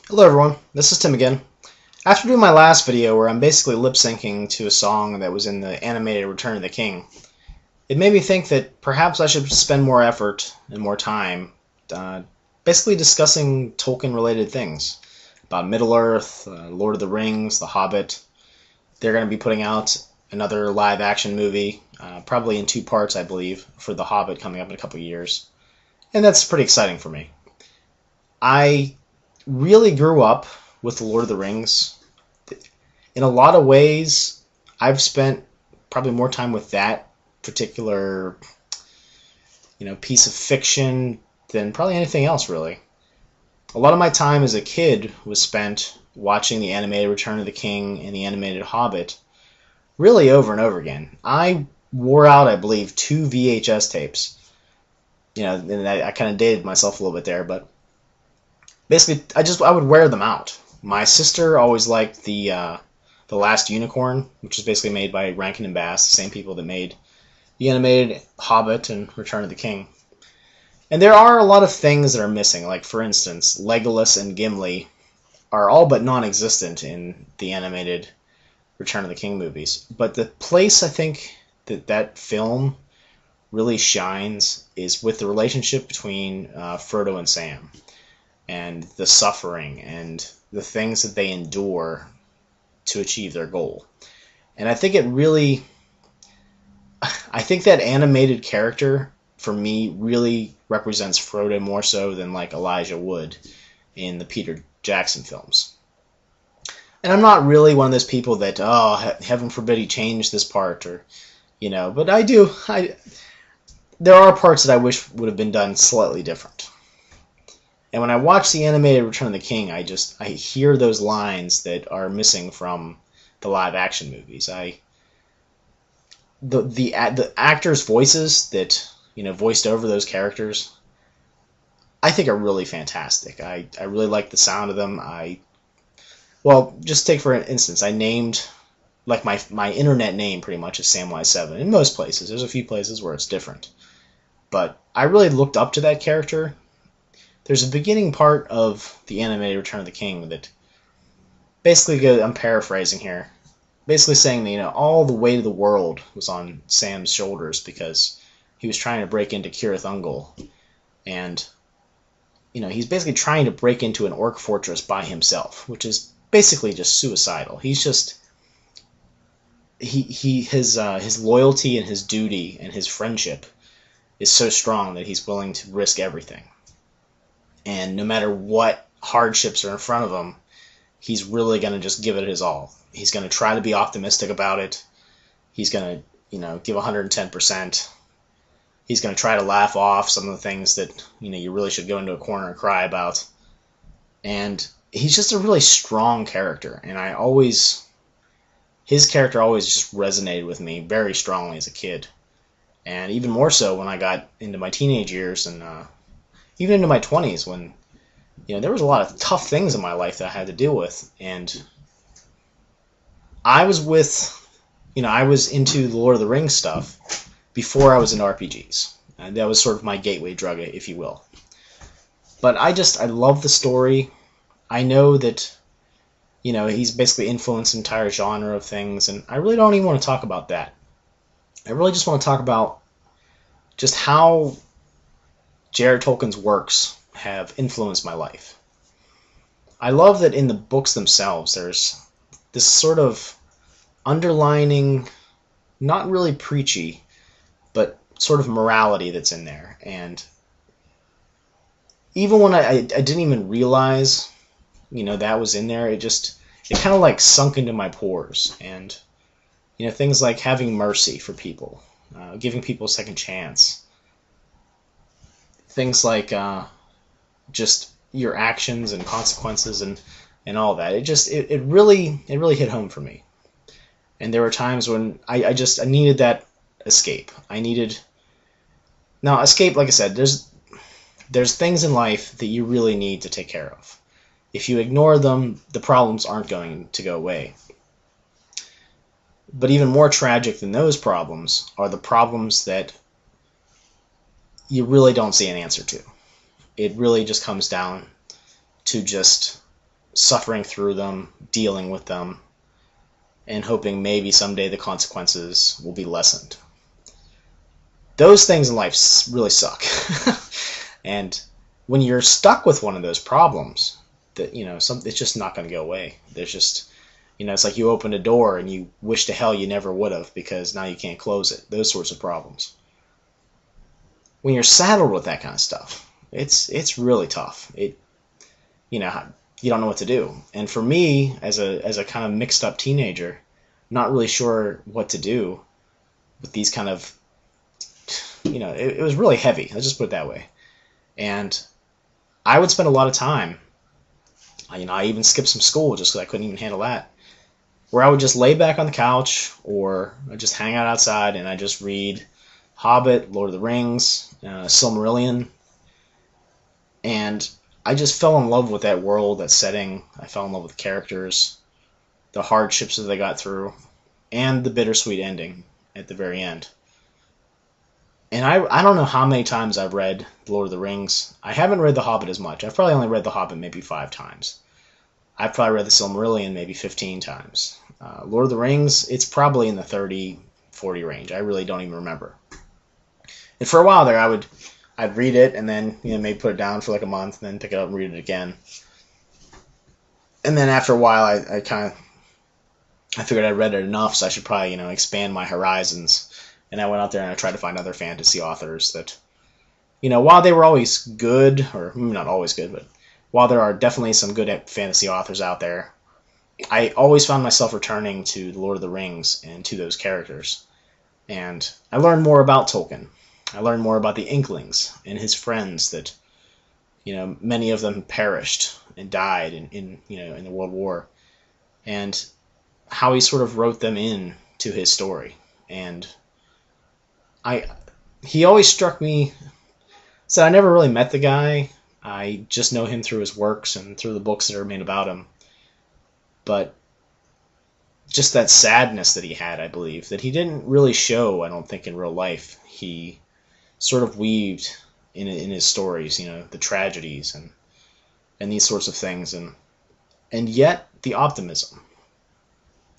Hello everyone, this is Tim again. After doing my last video where I'm basically lip-syncing to a song that was in the animated Return of the King, it made me think that perhaps I should spend more effort and more time basically discussing Tolkien-related things about Middle-earth, Lord of the Rings, The Hobbit. They're going to be putting out another live-action movie, probably in 2 parts, I believe, for The Hobbit coming up in a couple of years. And that's pretty exciting for me. I really grew up with The Lord of the Rings. In a lot of ways, I've spent probably more time with that particular, piece of fiction than probably anything else, really. A lot of my time as a kid was spent watching the animated Return of the King and the animated Hobbit really over and over again. I wore out, I believe, 2 VHS tapes. And I kind of dated myself a little bit there, but basically, I would wear them out. My sister always liked the Last Unicorn, which is basically made by Rankin and Bass, the same people that made the animated Hobbit and Return of the King. And there are a lot of things that are missing. Like, for instance, Legolas and Gimli are all but non-existent in the animated Return of the King movies. But the place I think that film really shines is with the relationship between Frodo and Sam, and the suffering and the things that they endure to achieve their goal. And I think that animated character for me really represents Frodo more so than like Elijah Wood in the Peter Jackson films. And I'm not really one of those people that, heaven forbid he changed this part, or but there are parts that I wish would have been done slightly different. And when I watch the animated Return of the King, I hear those lines that are missing from the live action movies. The actors' voices that voiced over those characters, I think are really fantastic. I really like the sound of them. Just take for instance, I named like my internet name pretty much is Samwise 7 in most places. There's a few places where it's different, but I really looked up to that character. There's a beginning part of the animated Return of the King that basically, I'm paraphrasing here, basically saying that all the weight of the world was on Sam's shoulders because he was trying to break into Cirith Ungol, and he's basically trying to break into an orc fortress by himself, which is basically just suicidal. He's just his loyalty and his duty and his friendship is so strong that he's willing to risk everything. And no matter what hardships are in front of him, he's really going to just give it his all. He's going to try to be optimistic about it. He's going to, give 110%. He's going to try to laugh off some of the things that, you really should go into a corner and cry about. And he's just a really strong character. And his character always just resonated with me very strongly as a kid. And even more so when I got into my teenage years and, even into my 20s, when there was a lot of tough things in my life that I had to deal with, and I was into the Lord of the Rings stuff before I was into RPGs. And that was sort of my gateway drug, if you will. But I love the story. I know that he's basically influenced an entire genre of things, and I really don't even want to talk about that. I really just want to talk about just how J.R.R. Tolkien's works have influenced my life. I love that in the books themselves there's this sort of underlining, not really preachy, but sort of morality that's in there. And even when I didn't even realize, that was in there, it kind of like sunk into my pores. And, things like having mercy for people, giving people a second chance. Things like just your actions and consequences and all that. It really hit home for me. And there were times when I needed that escape. Now escape, like I said, there's things in life that you really need to take care of. If you ignore them, the problems aren't going to go away. But even more tragic than those problems are the problems that you really don't see an answer to. It really just comes down to just suffering through them, dealing with them, and hoping maybe someday the consequences will be lessened. Those things in life really suck. And when you're stuck with one of those problems, that it's just not going to go away. There's just, it's like you opened a door and you wish to hell you never would have, because now you can't close it. Those sorts of problems. When you're saddled with that kind of stuff, it's really tough. You don't know what to do. And for me, as a kind of mixed up teenager, not really sure what to do with these kind of, it was really heavy. Let's just put it that way. And I would spend a lot of time, I even skipped some school just because I couldn't even handle that, where I would just lay back on the couch, or I'd just hang out outside and I just read Hobbit, Lord of the Rings, Silmarillion, and I just fell in love with that world, that setting. I fell in love with the characters, the hardships that they got through, and the bittersweet ending at the very end. And I don't know how many times I've read Lord of the Rings. I haven't read The Hobbit as much. I've probably only read The Hobbit maybe 5 times. I've probably read the Silmarillion maybe 15 times. Lord of the Rings, it's probably in the 30, 40 range. I really don't even remember. And for a while there, I'd read it and then maybe put it down for like a month and then pick it up and read it again. And then after a while, I figured I'd read it enough, so I should probably expand my horizons. And I went out there and I tried to find other fantasy authors that, while they were always good, or not always good, but while there are definitely some good fantasy authors out there, I always found myself returning to The Lord of the Rings and to those characters. And I learned more about Tolkien. I learned more about the Inklings and his friends that, many of them perished and died in the World War, and how he sort of wrote them in to his story. And he always struck me. So I never really met the guy. I just know him through his works and through the books that are made about him. But just that sadness that he had, I believe, that he didn't really show, I don't think, in real life. He sort of weaved in his stories, the tragedies and these sorts of things, and yet the optimism.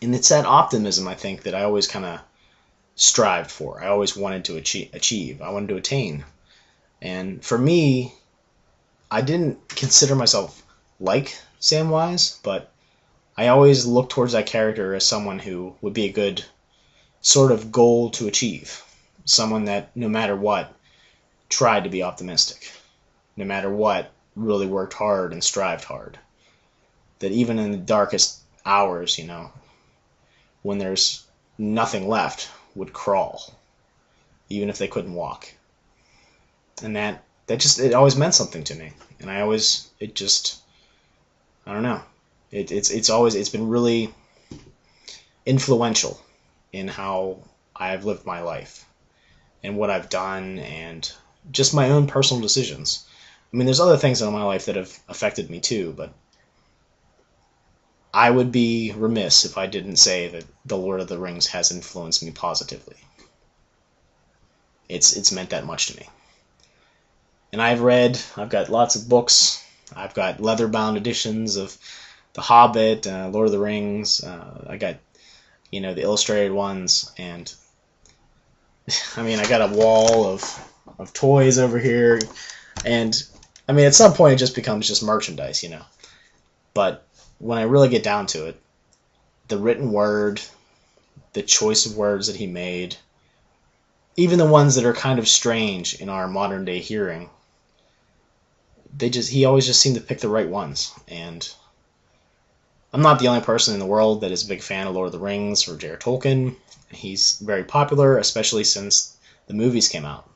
And it's that optimism, I think, that I always kind of strived for. I always wanted to achieve. I wanted to attain. And for me, I didn't consider myself like Samwise, but I always looked towards that character as someone who would be a good sort of goal to achieve. Someone that, no matter what, tried to be optimistic. No matter what, really worked hard and strived hard. That even in the darkest hours, when there's nothing left, would crawl, even if they couldn't walk. And that it always meant something to me. And I don't know. It's been really influential in how I've lived my life and what I've done and just my own personal decisions. I mean, there's other things in my life that have affected me too, but I would be remiss if I didn't say that The Lord of the Rings has influenced me positively. It's meant that much to me. And I've got lots of books. I've got leather-bound editions of The Hobbit, Lord of the Rings. I got, the illustrated ones. And, I got a wall of toys over here. And, at some point it just becomes just merchandise, But when I really get down to it, the written word, the choice of words that he made, even the ones that are kind of strange in our modern day hearing, he always just seemed to pick the right ones. And I'm not the only person in the world that is a big fan of Lord of the Rings or J.R. Tolkien. He's very popular, especially since the movies came out.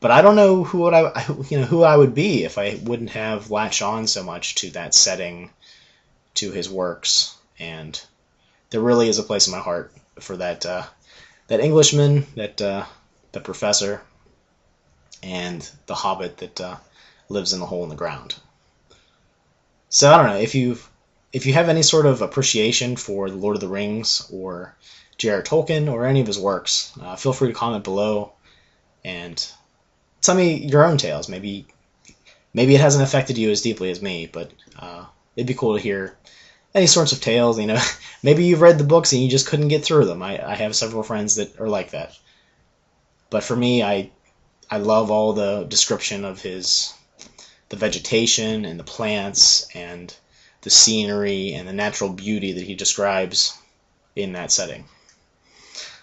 But I don't know who I would be if I wouldn't have latched on so much to that setting, to his works, and there really is a place in my heart for that Englishman, that professor, and the Hobbit that lives in the hole in the ground. So I don't know if you have any sort of appreciation for the Lord of the Rings or J.R. Tolkien or any of his works. Feel free to comment below and tell me your own tales. Maybe Maybe it hasn't affected you as deeply as me, but it'd be cool to hear any sorts of tales. Maybe you've read the books and you just couldn't get through them. I have several friends that are like that. But for me, I love all the description of the vegetation and the plants and the scenery and the natural beauty that he describes in that setting.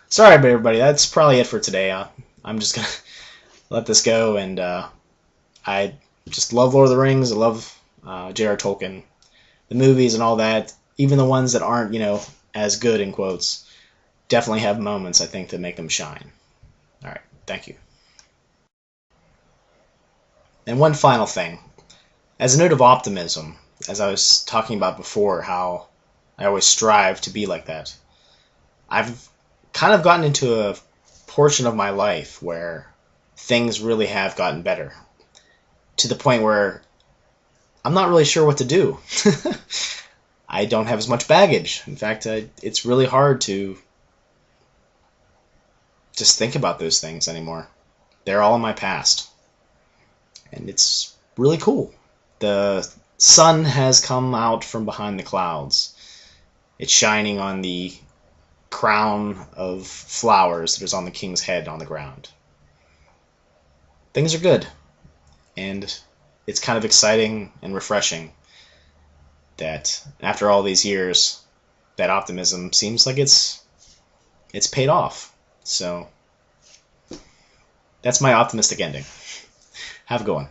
Sorry, everybody. That's probably it for today. I'm just gonna let this go, and I just love Lord of the Rings. I love J.R. Tolkien, the movies and all that. Even the ones that aren't, as good in quotes, definitely have moments I think that make them shine. All right, thank you. And one final thing, as a note of optimism, as I was talking about before, how I always strive to be like that. I've kind of gotten into a portion of my life where things really have gotten better, to the point where I'm not really sure what to do. I don't have as much baggage. In fact, it's really hard to just think about those things anymore. They're all in my past. And it's really cool. The sun has come out from behind the clouds. It's shining on the crown of flowers that is on the king's head on the ground. Things are good. And it's kind of exciting and refreshing that after all these years, that optimism seems like it's paid off. So that's my optimistic ending. Have a good one.